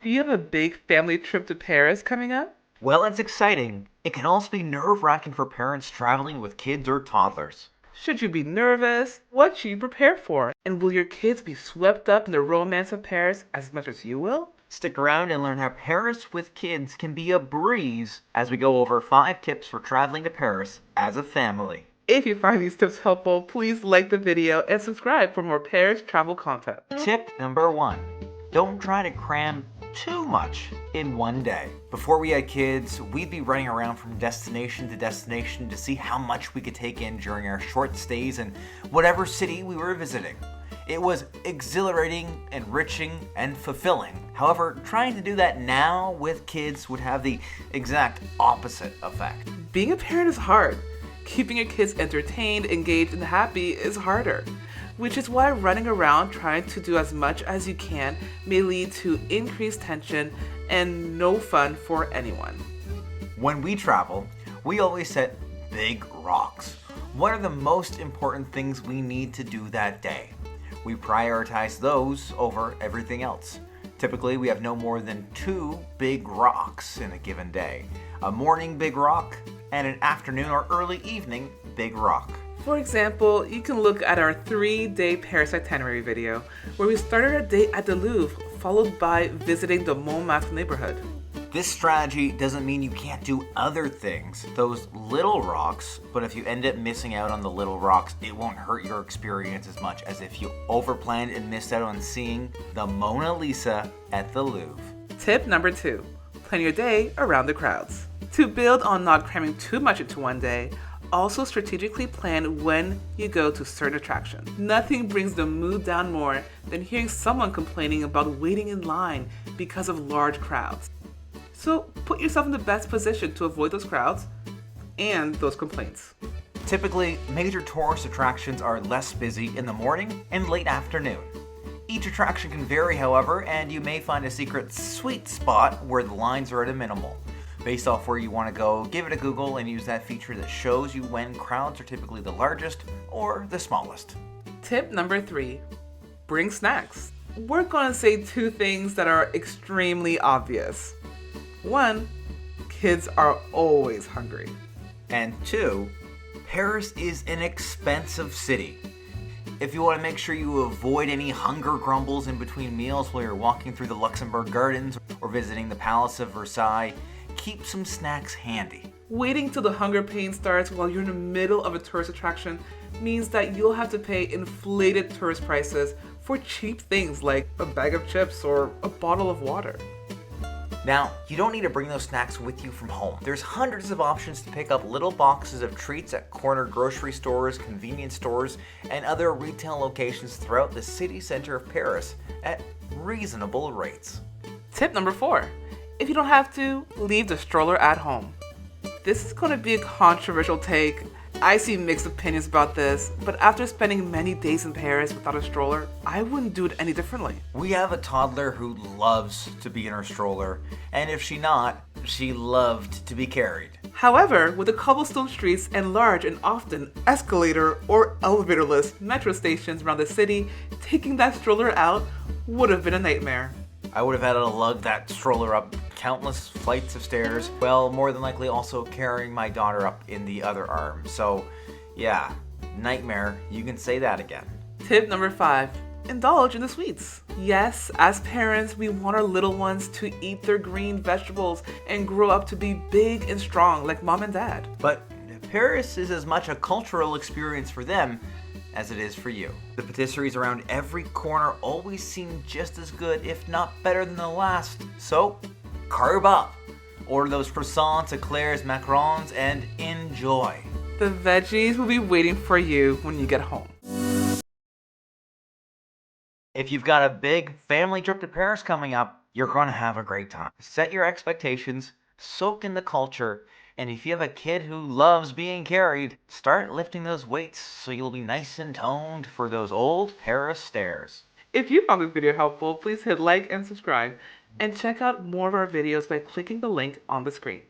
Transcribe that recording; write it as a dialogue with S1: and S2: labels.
S1: Do you have a big family trip to Paris coming up?
S2: Well, it's exciting. It can also be nerve-wracking for parents traveling with kids or toddlers.
S1: Should you be nervous? What should you prepare for? And will your kids be swept up in the romance of Paris as much as you will?
S2: Stick around and learn how Paris with kids can be a breeze as we go over 5 tips for traveling to Paris as a family.
S1: If you find these tips helpful, please like the video and subscribe for more Paris travel content.
S2: Tip number 1. Don't try to cram too much in one day. Before we had kids, we'd be running around from destination to destination to see how much we could take in during our short stays in whatever city we were visiting. It was exhilarating, enriching, and fulfilling. However, trying to do that now with kids would have the exact opposite effect.
S1: Being a parent is hard. Keeping your kids entertained, engaged, and happy is harder, which is why running around trying to do as much as you can may lead to increased tension and no fun for anyone.
S2: When we travel, we always set big rocks. What are the most important things we need to do that day? We prioritize those over everything else. Typically, we have no more than 2 big rocks in a given day. A morning big rock and an afternoon or early evening big rock.
S1: For example, you can look at our 3-day Paris itinerary video, where we started our day at the Louvre, followed by visiting the Montmartre neighborhood.
S2: This strategy doesn't mean you can't do other things, those little rocks, but if you end up missing out on the little rocks, it won't hurt your experience as much as if you overplanned and missed out on seeing the Mona Lisa at the Louvre.
S1: Tip number 2, plan your day around the crowds. To build on not cramming too much into one day, also strategically plan when you go to certain attractions. Nothing brings the mood down more than hearing someone complaining about waiting in line because of large crowds. So put yourself in the best position to avoid those crowds and those complaints.
S2: Typically, major tourist attractions are less busy in the morning and late afternoon. Each attraction can vary, however, and you may find a secret sweet spot where the lines are at a minimal. Based off where you want to go, give it a Google and use that feature that shows you when crowds are typically the largest or the smallest.
S1: Tip number 3, bring snacks. We're going to say 2 things that are extremely obvious. 1, kids are always hungry.
S2: And 2, Paris is an expensive city. If you want to make sure you avoid any hunger grumbles in between meals while you're walking through the Luxembourg Gardens or visiting the Palace of Versailles, keep some snacks handy.
S1: Waiting till the hunger pain starts while you're in the middle of a tourist attraction means that you'll have to pay inflated tourist prices for cheap things like a bag of chips or a bottle of water.
S2: Now, you don't need to bring those snacks with you from home. There's hundreds of options to pick up little boxes of treats at corner grocery stores, convenience stores, and other retail locations throughout the city center of Paris at reasonable rates.
S1: Tip number 4, if you don't have to, leave the stroller at home. This is going to be a controversial take. I see mixed opinions about this, but after spending many days in Paris without a stroller, I wouldn't do it any differently.
S2: We have a toddler who loves to be in her stroller, and if she not, she loved to be carried.
S1: However, with the cobblestone streets and large and often escalator or elevator-less metro stations around the city, taking that stroller out would have been a nightmare.
S2: I would have had to lug that stroller up countless flights of stairs, well, more than likely also carrying my daughter up in the other arm. So, yeah, nightmare, you can say that again.
S1: Tip number 5, indulge in the sweets. Yes, as parents, we want our little ones to eat their green vegetables and grow up to be big and strong like mom and dad.
S2: But Paris is as much a cultural experience for them as it is for you. The patisseries around every corner always seem just as good, if not better than the last. So, carb up. Order those croissants, eclairs, macarons, and enjoy.
S1: The veggies will be waiting for you when you get home.
S2: If you've got a big family trip to Paris coming up, you're going to have a great time. Set your expectations, soak in the culture, and if you have a kid who loves being carried, start lifting those weights so you'll be nice and toned for those old Paris stairs.
S1: If you found this video helpful, please hit like and subscribe, and check out more of our videos by clicking the link on the screen.